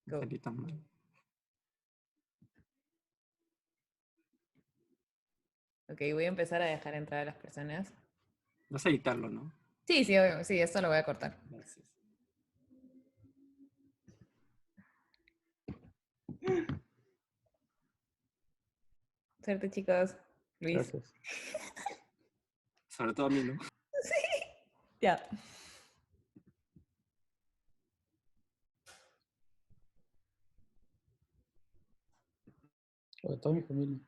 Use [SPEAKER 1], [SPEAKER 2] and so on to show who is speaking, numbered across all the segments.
[SPEAKER 1] Go.
[SPEAKER 2] Salí tan mal.
[SPEAKER 1] Ok, voy a empezar a dejar entrar a las personas.
[SPEAKER 2] Vas a editarlo, ¿no?
[SPEAKER 1] Sí, sí, obvio, sí, esto lo voy a cortar.
[SPEAKER 2] Gracias.
[SPEAKER 1] Suerte, chicos. Luis.
[SPEAKER 3] Gracias.
[SPEAKER 2] Sobre todo a mí, ¿no?
[SPEAKER 1] Ya.
[SPEAKER 3] Sobre toda mi familia.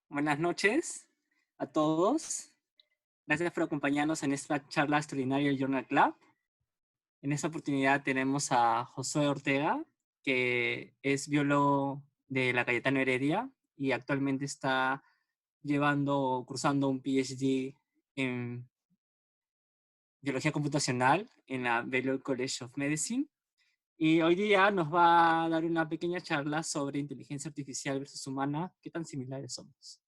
[SPEAKER 2] Buenas noches a todos. Gracias por acompañarnos en esta charla extraordinaria Journal Club. En esta oportunidad tenemos a Josué Ortega, que es biólogo de la Cayetano Heredia y actualmente está cursando un PhD en biología computacional en la Baylor College of Medicine. Y hoy día nos va a dar una pequeña charla sobre inteligencia artificial versus humana, qué tan similares somos.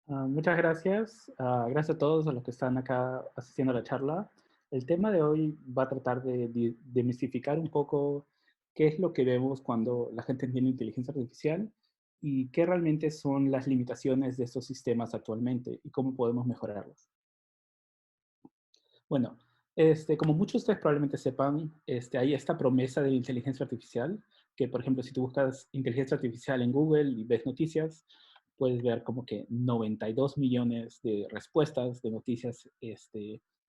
[SPEAKER 3] Muchas gracias. Gracias a todos los que están acá asistiendo a la charla. El tema de hoy va a tratar de demistificar un poco qué es lo que vemos cuando la gente entiende inteligencia artificial y qué realmente son las limitaciones de estos sistemas actualmente y cómo podemos mejorarlos. Bueno, como muchos de ustedes probablemente sepan, hay esta promesa de inteligencia artificial, que por ejemplo, si tú buscas inteligencia artificial en Google y ves noticias, puedes ver como que 92 millones de respuestas de noticias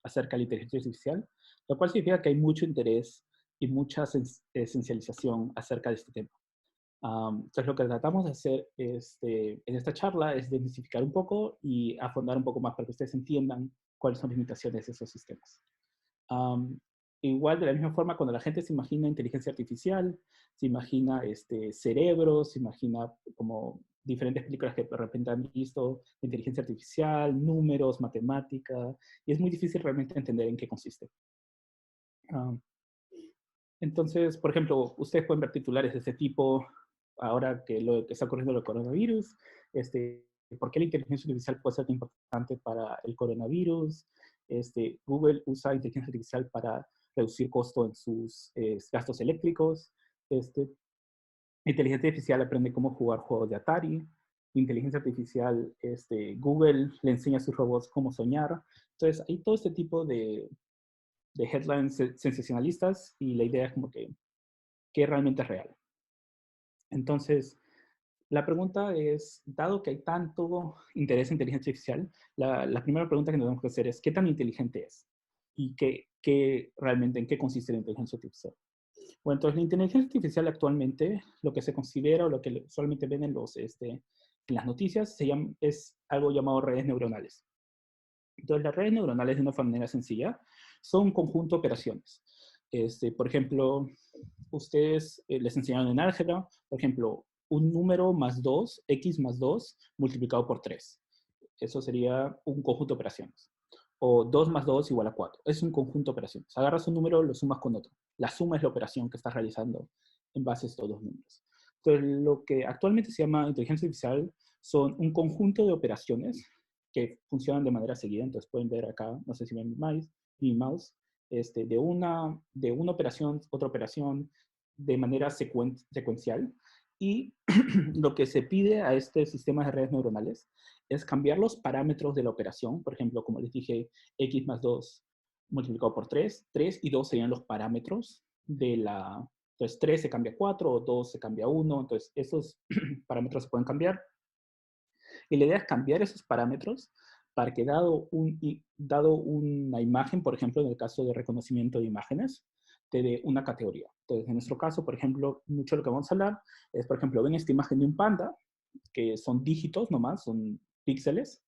[SPEAKER 3] acerca de la inteligencia artificial, lo cual significa que hay mucho interés y mucha esencialización acerca de este tema. Entonces, lo que tratamos de hacer en esta charla es desmitificar un poco y afondar un poco más para que ustedes entiendan cuáles son las limitaciones de esos sistemas. Igual, de la misma forma, cuando la gente se imagina inteligencia artificial, se imagina cerebros, se imagina como diferentes películas que de repente han visto, inteligencia artificial, números, matemática, y es muy difícil realmente entender en qué consiste. Entonces, por ejemplo, ustedes pueden ver titulares de este tipo, ahora que lo que está ocurriendo con el coronavirus, ¿por qué la inteligencia artificial puede ser tan importante para el coronavirus? Google usa inteligencia artificial para reducir costo en sus gastos eléctricos. Inteligencia artificial aprende cómo jugar juegos de Atari. Inteligencia artificial, Google le enseña a sus robots cómo soñar. Entonces, hay todo este tipo de headlines sensacionalistas y la idea es como que realmente es real. Entonces, la pregunta es, dado que hay tanto interés en inteligencia artificial, la primera pregunta que nos tenemos que hacer es, ¿qué tan inteligente es? ¿Y realmente en qué consiste la inteligencia artificial? Bueno, entonces la inteligencia artificial actualmente, lo que se considera o lo que solamente ven en las noticias, es algo llamado redes neuronales. Entonces, las redes neuronales, de una manera sencilla, son un conjunto de operaciones. Por ejemplo, ustedes les enseñaron en álgebra, por ejemplo, un número más 2, x más 2, multiplicado por 3. Eso sería un conjunto de operaciones. O 2 más 2 igual a 4. Es un conjunto de operaciones. Agarras un número, lo sumas con otro. La suma es la operación que estás realizando en base a estos dos números. Entonces, lo que actualmente se llama inteligencia artificial son un conjunto de operaciones que funcionan de manera seguida. Entonces, pueden ver acá, no sé si ven mi mouse, de una operación, otra operación, de manera secuencial. Y lo que se pide a este sistema de redes neuronales es cambiar los parámetros de la operación. Por ejemplo, como les dije, x más 2 multiplicado por 3. 3 y 2 serían los parámetros de la... Entonces, 3 se cambia a 4, o 2 se cambia a 1. Entonces, esos parámetros se pueden cambiar. Y la idea es cambiar esos parámetros para que dado una imagen, por ejemplo, en el caso de reconocimiento de imágenes, te dé una categoría. Entonces, en nuestro caso, por ejemplo, mucho de lo que vamos a hablar es, por ejemplo, ven esta imagen de un panda, que son dígitos nomás, son píxeles,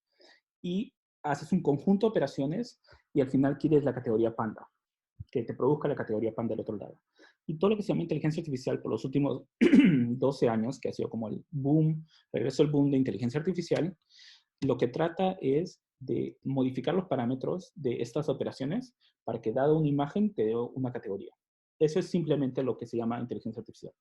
[SPEAKER 3] y haces un conjunto de operaciones y al final quieres la categoría panda. que te produzca la categoría pan del otro lado. Y todo lo que se llama inteligencia artificial por los últimos 12 años, que ha sido como el boom, regreso al boom de inteligencia artificial, lo que trata es de modificar los parámetros de estas operaciones para que dada una imagen te dé una categoría. Eso es simplemente lo que se llama inteligencia artificial.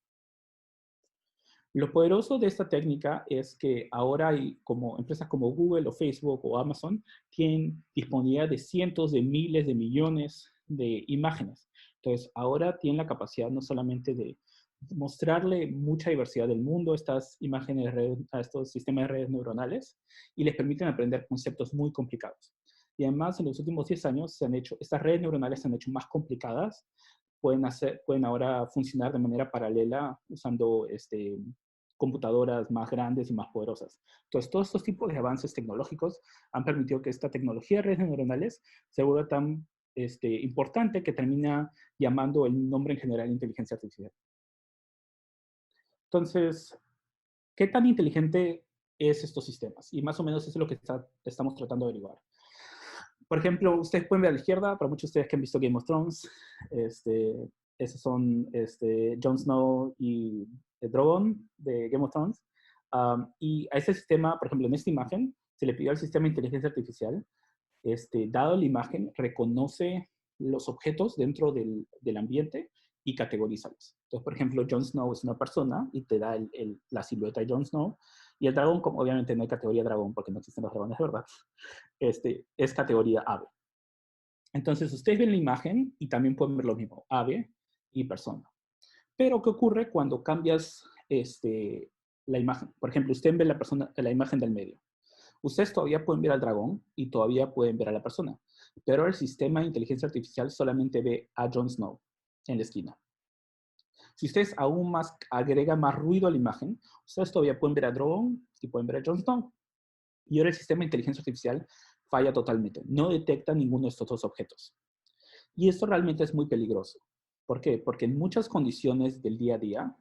[SPEAKER 3] Lo poderoso de esta técnica es que ahora hay como empresas como Google o Facebook o Amazon tienen disponibilidad de cientos de miles de millones de imágenes. Entonces, ahora tienen la capacidad no solamente de mostrarle mucha diversidad del mundo a estas imágenes de redes, a estos sistemas de redes neuronales y les permiten aprender conceptos muy complicados. Y además, en los últimos 10 años, estas redes neuronales se han hecho más complicadas, pueden ahora funcionar de manera paralela usando computadoras más grandes y más poderosas. Entonces, todos estos tipos de avances tecnológicos han permitido que esta tecnología de redes neuronales se vuelva tan importante que termina llamando el nombre en general inteligencia artificial. Entonces, ¿qué tan inteligente es estos sistemas? Y más o menos eso es lo que estamos tratando de averiguar. Por ejemplo, ustedes pueden ver a la izquierda, para muchos de ustedes que han visto Game of Thrones, esos son Jon Snow y Drogon de Game of Thrones. Y a ese sistema, por ejemplo, en esta imagen, se le pidió al sistema de inteligencia artificial, dado la imagen, reconoce los objetos dentro del ambiente y categorízalos. Entonces, por ejemplo, Jon Snow es una persona y te da la silueta de Jon Snow. Y el dragón, como obviamente no hay categoría dragón porque no existen los dragones de verdad, es categoría ave. Entonces, ustedes ven la imagen y también pueden ver lo mismo, ave y persona. Pero, ¿qué ocurre cuando cambias la imagen? Por ejemplo, ustedes ven la imagen del medio. Ustedes todavía pueden ver al dragón y todavía pueden ver a la persona. Pero el sistema de inteligencia artificial solamente ve a Jon Snow en la esquina. Si ustedes aún más agregan más ruido a la imagen, ustedes todavía pueden ver a Drogon y pueden ver a Jon Snow. Y ahora el sistema de inteligencia artificial falla totalmente. No detecta ninguno de estos dos objetos. Y esto realmente es muy peligroso. ¿Por qué? Porque en muchas condiciones del día a día,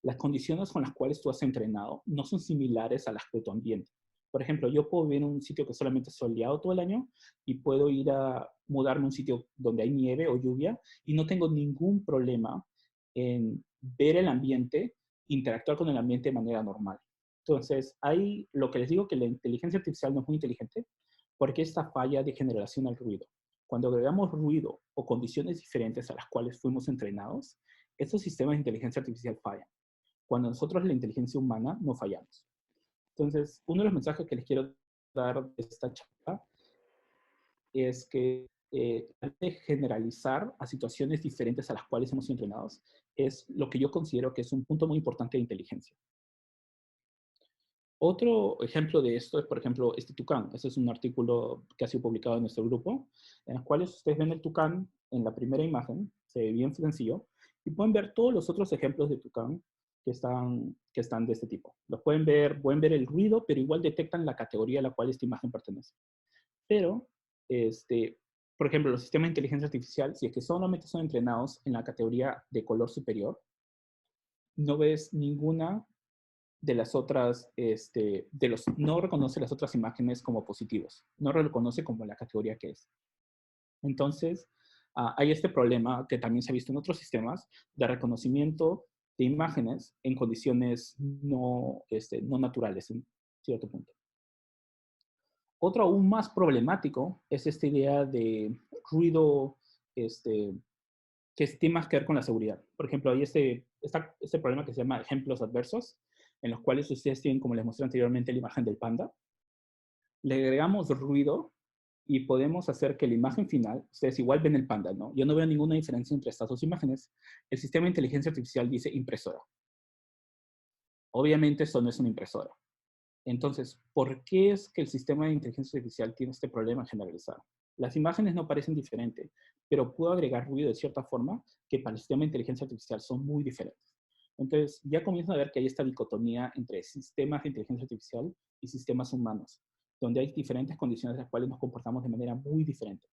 [SPEAKER 3] las condiciones con las cuales tú has entrenado no son similares a las de tu ambiente. Por ejemplo, yo puedo vivir en un sitio que solamente es soleado todo el año y puedo ir a mudarme a un sitio donde hay nieve o lluvia y no tengo ningún problema en ver el ambiente, interactuar con el ambiente de manera normal. Entonces, hay lo que les digo que la inteligencia artificial no es muy inteligente porque esta falla de generación al ruido. Cuando agregamos ruido o condiciones diferentes a las cuales fuimos entrenados, estos sistemas de inteligencia artificial fallan. Cuando nosotros, la inteligencia humana, no fallamos. Entonces, uno de los mensajes que les quiero dar de esta charla es que de generalizar a situaciones diferentes a las cuales hemos sido entrenados es lo que yo considero que es un punto muy importante de inteligencia. Otro ejemplo de esto es, por ejemplo, este tucán. Este es un artículo que ha sido publicado en nuestro grupo, en el cual ustedes ven el tucán en la primera imagen, se ve bien sencillo, y pueden ver todos los otros ejemplos de tucán que están de este tipo. Los pueden ver el ruido, pero igual detectan la categoría a la cual esta imagen pertenece. Pero, por ejemplo, los sistemas de inteligencia artificial, si es que solamente son entrenados en la categoría de color superior, no ves ninguna de las otras, no reconoce las otras imágenes como positivos, no reconoce como la categoría que es. Entonces, hay este problema que también se ha visto en otros sistemas de reconocimiento de imágenes en condiciones no naturales en cierto punto. Otro aún más problemático es esta idea de ruido que tiene más que ver con la seguridad. Por ejemplo, hay este problema que se llama ejemplos adversos, en los cuales ustedes tienen, como les mostré anteriormente, la imagen del panda. Le agregamos ruido y podemos hacer que la imagen final, ustedes igual ven el panda, ¿no? Yo no veo ninguna diferencia entre estas dos imágenes. El sistema de inteligencia artificial dice impresora. Obviamente esto no es una impresora. Entonces, ¿por qué es que el sistema de inteligencia artificial tiene este problema generalizado? Las imágenes no parecen diferentes, pero puedo agregar ruido de cierta forma que para el sistema de inteligencia artificial son muy diferentes. Entonces, ya comienzan a ver que hay esta dicotomía entre sistemas de inteligencia artificial y sistemas humanos, donde hay diferentes condiciones en las cuales nos comportamos de manera muy diferente.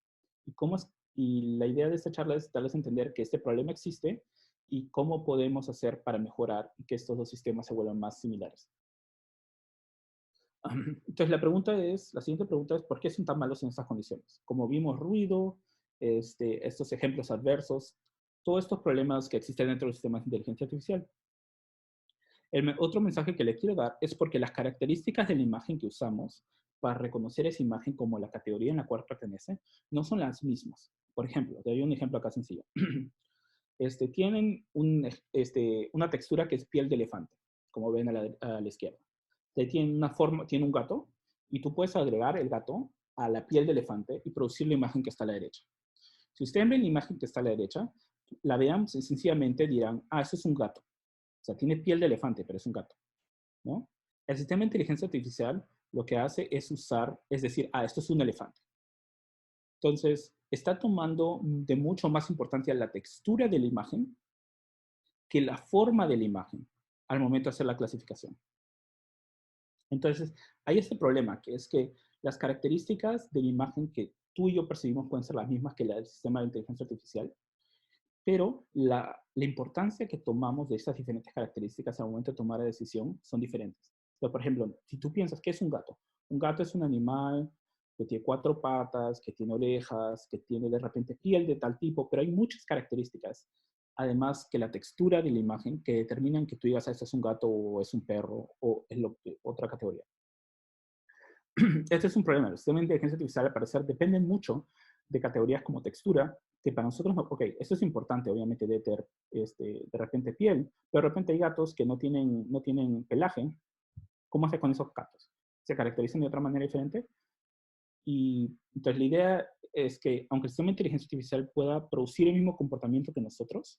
[SPEAKER 3] Y la idea de esta charla es darles a entender que este problema existe y cómo podemos hacer para mejorar y que estos dos sistemas se vuelvan más similares. Entonces, la siguiente pregunta es, ¿por qué son tan malos en estas condiciones? Como vimos, ruido, estos ejemplos adversos, todos estos problemas que existen dentro de los sistemas de inteligencia artificial. Otro mensaje que le quiero dar es porque las características de la imagen que usamos para reconocer esa imagen como la categoría en la cual pertenece no son las mismas. Por ejemplo, te doy un ejemplo acá sencillo. Tienen una textura que es piel de elefante, como ven a la izquierda. Tienen una forma, tiene un gato, y tú puedes agregar el gato a la piel de elefante y producir la imagen que está a la derecha. Si ustedes ven la imagen que está a la derecha, la vean, sencillamente dirán, ah, eso es un gato. O sea, tiene piel de elefante, pero es un gato, ¿no? El sistema de inteligencia artificial lo que hace es es decir, ah, esto es un elefante. Entonces, está tomando de mucho más importancia la textura de la imagen que la forma de la imagen al momento de hacer la clasificación. Entonces, hay este problema, que es que las características de la imagen que tú y yo percibimos pueden ser las mismas que la del sistema de inteligencia artificial, pero la importancia que tomamos de estas diferentes características al momento de tomar la decisión son diferentes. Entonces, por ejemplo, si tú piensas, ¿qué es un gato es un animal que tiene 4 patas, que tiene orejas, que tiene de repente piel de tal tipo, pero hay muchas características, además que la textura de la imagen, que determinan que tú digas, ah, esto es un gato o es un perro o es otra categoría. Este es un problema. El sistema de inteligencia artificial, al parecer, depende mucho de categorías como textura, que para nosotros, ok, esto es importante, obviamente, de repente piel, pero de repente hay gatos que no tienen pelaje. ¿Cómo hace con esos gatos? ¿Se caracterizan de otra manera diferente? Y entonces la idea es que, aunque el sistema de inteligencia artificial pueda producir el mismo comportamiento que nosotros,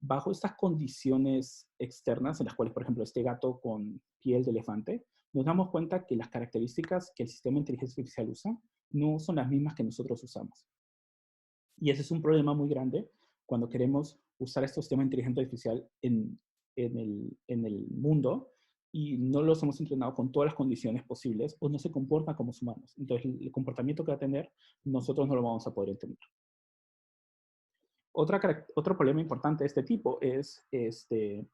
[SPEAKER 3] bajo estas condiciones externas, en las cuales, por ejemplo, este gato con piel de elefante, nos damos cuenta que las características que el sistema de inteligencia artificial usa no son las mismas que nosotros usamos. Y ese es un problema muy grande cuando queremos usar estos sistemas de inteligencia artificial en el mundo y no los hemos entrenado con todas las condiciones posibles o no se comportan como humanos. Entonces, el comportamiento que va a tener, nosotros no lo vamos a poder entender. Otro problema importante de este tipo es estos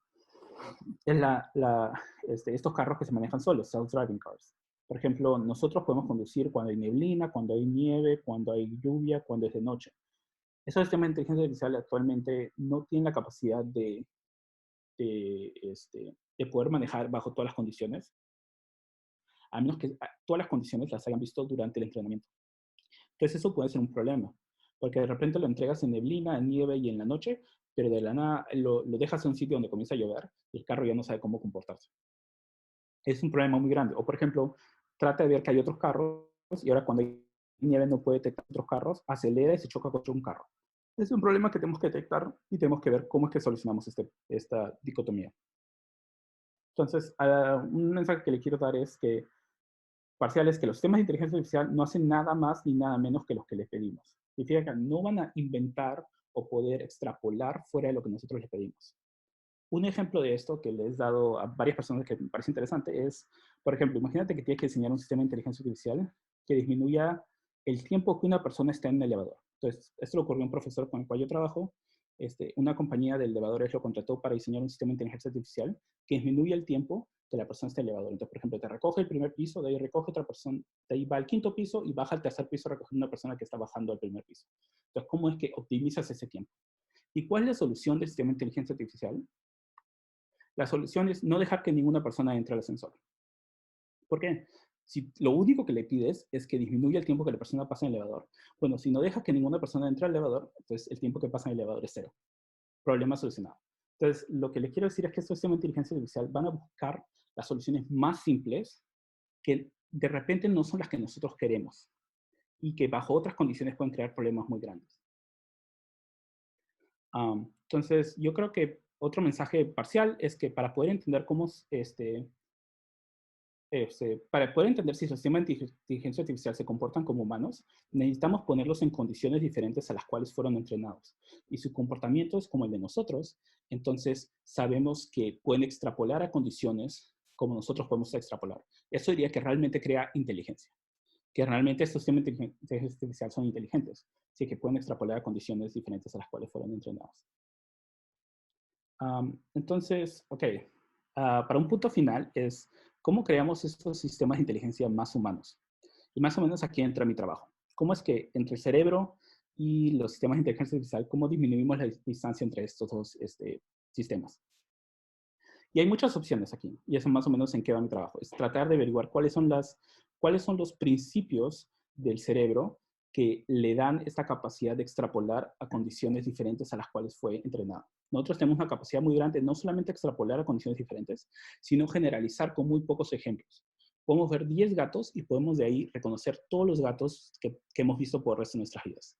[SPEAKER 3] carros que se manejan solos, self-driving cars. Por ejemplo, nosotros podemos conducir cuando hay neblina, cuando hay nieve, cuando hay lluvia, cuando es de noche. Esos sistemas de inteligencia artificial actualmente no tienen la capacidad de poder manejar bajo todas las condiciones, a menos que todas las condiciones las hayan visto durante el entrenamiento. Entonces eso puede ser un problema, porque de repente lo entregas en neblina, en nieve y en la noche, pero de la nada lo dejas en un sitio donde comienza a llover y el carro ya no sabe cómo comportarse. Es un problema muy grande. O por ejemplo, trata de ver que hay otros carros y ahora cuando hay nieve no puede detectar otros carros, acelera y se choca contra un carro. Es un problema que tenemos que detectar y tenemos que ver cómo es que solucionamos esta dicotomía. Entonces, un mensaje que le quiero dar es que parcial es que los sistemas de inteligencia artificial no hacen nada más ni nada menos que los que les pedimos. Significa que no van a inventar o poder extrapolar fuera de lo que nosotros les pedimos. Un ejemplo de esto que les he dado a varias personas que me parece interesante es, por ejemplo, imagínate que tienes que diseñar un sistema de inteligencia artificial que disminuya el tiempo que una persona está en el elevador. Entonces, esto le ocurrió a un profesor con el cual yo trabajo. Una compañía de elevadores lo contrató para diseñar un sistema de inteligencia artificial que disminuya el tiempo que la persona está en el elevador. Entonces, por ejemplo, te recoge el primer piso, de ahí recoge otra persona, de ahí va al 5.º piso y baja al 3.er piso recogiendo una persona que está bajando al primer piso. Entonces, ¿cómo es que optimizas ese tiempo? ¿Y cuál es la solución del sistema de inteligencia artificial? La solución es no dejar que ninguna persona entre al ascensor. ¿Por qué? Si lo único que le pides es que disminuya el tiempo que la persona pasa en el elevador. Bueno, si no dejas que ninguna persona entre al elevador, entonces el tiempo que pasa en el elevador es 0. Problema solucionado. Entonces, lo que les quiero decir es que estos sistemas de inteligencia artificial van a buscar las soluciones más simples que de repente no son las que nosotros queremos y que bajo otras condiciones pueden crear problemas muy grandes. Entonces, yo creo que otro mensaje parcial es que para poder entender cómo para poder entender si los sistemas de inteligencia artificial se comportan como humanos, necesitamos ponerlos en condiciones diferentes a las cuales fueron entrenados. Y su comportamiento es como el de nosotros, entonces sabemos que pueden extrapolar a condiciones como nosotros podemos extrapolar. Eso diría que realmente crea inteligencia, que realmente estos sistemas de inteligencia artificial son inteligentes, así que pueden extrapolar a condiciones diferentes a las cuales fueron entrenados. Entonces, ok, para un punto final es cómo creamos estos sistemas de inteligencia más humanos. Y más o menos aquí entra mi trabajo. ¿Cómo es que entre el cerebro y los sistemas de inteligencia artificial, cómo disminuimos la distancia entre estos dos sistemas. Y hay muchas opciones aquí, y eso más o menos en qué va mi trabajo. Es tratar de averiguar cuáles son los principios del cerebro que le dan esta capacidad de extrapolar a condiciones diferentes a las cuales fue entrenado. Nosotros tenemos una capacidad muy grande, no solamente extrapolar a condiciones diferentes, sino generalizar con muy pocos ejemplos. Podemos ver 10 gatos y podemos de ahí reconocer todos los gatos que hemos visto por el resto de nuestras vidas.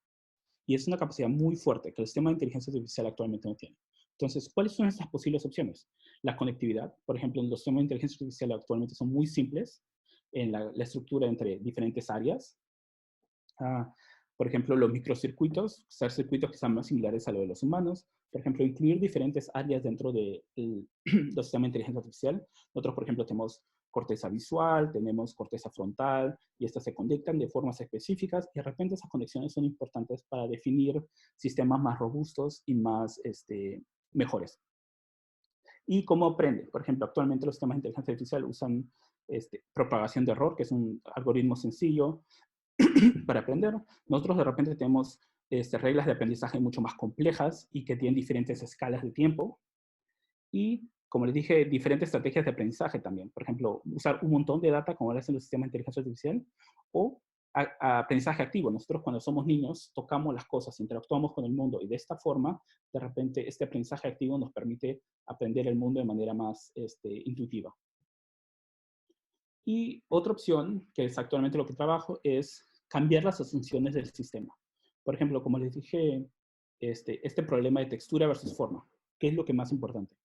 [SPEAKER 3] Y es una capacidad muy fuerte que el sistema de inteligencia artificial actualmente no tiene. Entonces, ¿cuáles son estas posibles opciones? La conectividad. Por ejemplo, los sistemas de inteligencia artificial actualmente son muy simples en la estructura entre diferentes áreas. Por ejemplo, los microcircuitos, ser circuitos que sean más similares a lo de los humanos. Por ejemplo, incluir diferentes áreas dentro de los sistemas de inteligencia artificial. Nosotros, por ejemplo, tenemos corteza visual, tenemos corteza frontal, y estas se conectan de formas específicas, y de repente esas conexiones son importantes para definir sistemas más robustos y más mejores. ¿Y cómo aprende? Por ejemplo, actualmente los sistemas de inteligencia artificial usan propagación de error, que es un algoritmo sencillo para aprender. Nosotros de repente tenemos reglas de aprendizaje mucho más complejas y que tienen diferentes escalas de tiempo. Y, como les dije, diferentes estrategias de aprendizaje también. Por ejemplo, usar un montón de data, como lo hacen los sistemas de inteligencia artificial, o aprendizaje activo. Nosotros cuando somos niños tocamos las cosas, interactuamos con el mundo, y de esta forma, de repente, este aprendizaje activo nos permite aprender el mundo de manera más intuitiva. Y otra opción, que es actualmente lo que trabajo, es cambiar las asunciones del sistema. Por ejemplo, como les dije, este problema de textura versus forma, ¿qué es lo que más importante?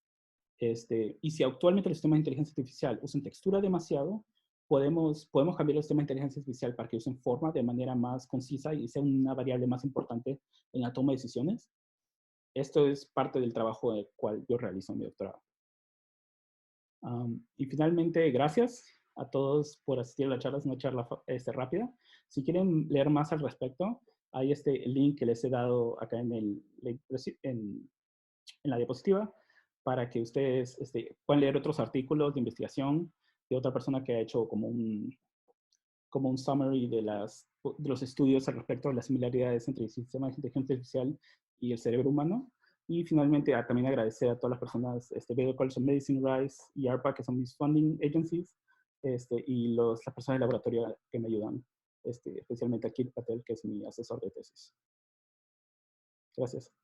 [SPEAKER 3] Y si actualmente los sistemas de inteligencia artificial usan textura demasiado, podemos cambiar los sistemas de inteligencia artificial para que usen forma de manera más concisa y sea una variable más importante en la toma de decisiones. Esto es parte del trabajo el cual yo realizo en mi doctorado. Y finalmente, gracias a todos por asistir a la charla. Es una charla rápida. Si quieren leer más al respecto, hay este link que les he dado acá en la diapositiva, para que ustedes puedan leer otros artículos de investigación de otra persona que ha hecho como un summary de los estudios al respecto de las similaridades entre el sistema de inteligencia artificial y el cerebro humano. Y finalmente, también agradecer a todas las personas, Baylor College of Medicine, RISE y ARPA, que son mis funding agencies, y las personas del laboratorio que me ayudan, especialmente a Kit Patel, que es mi asesor de tesis. Gracias.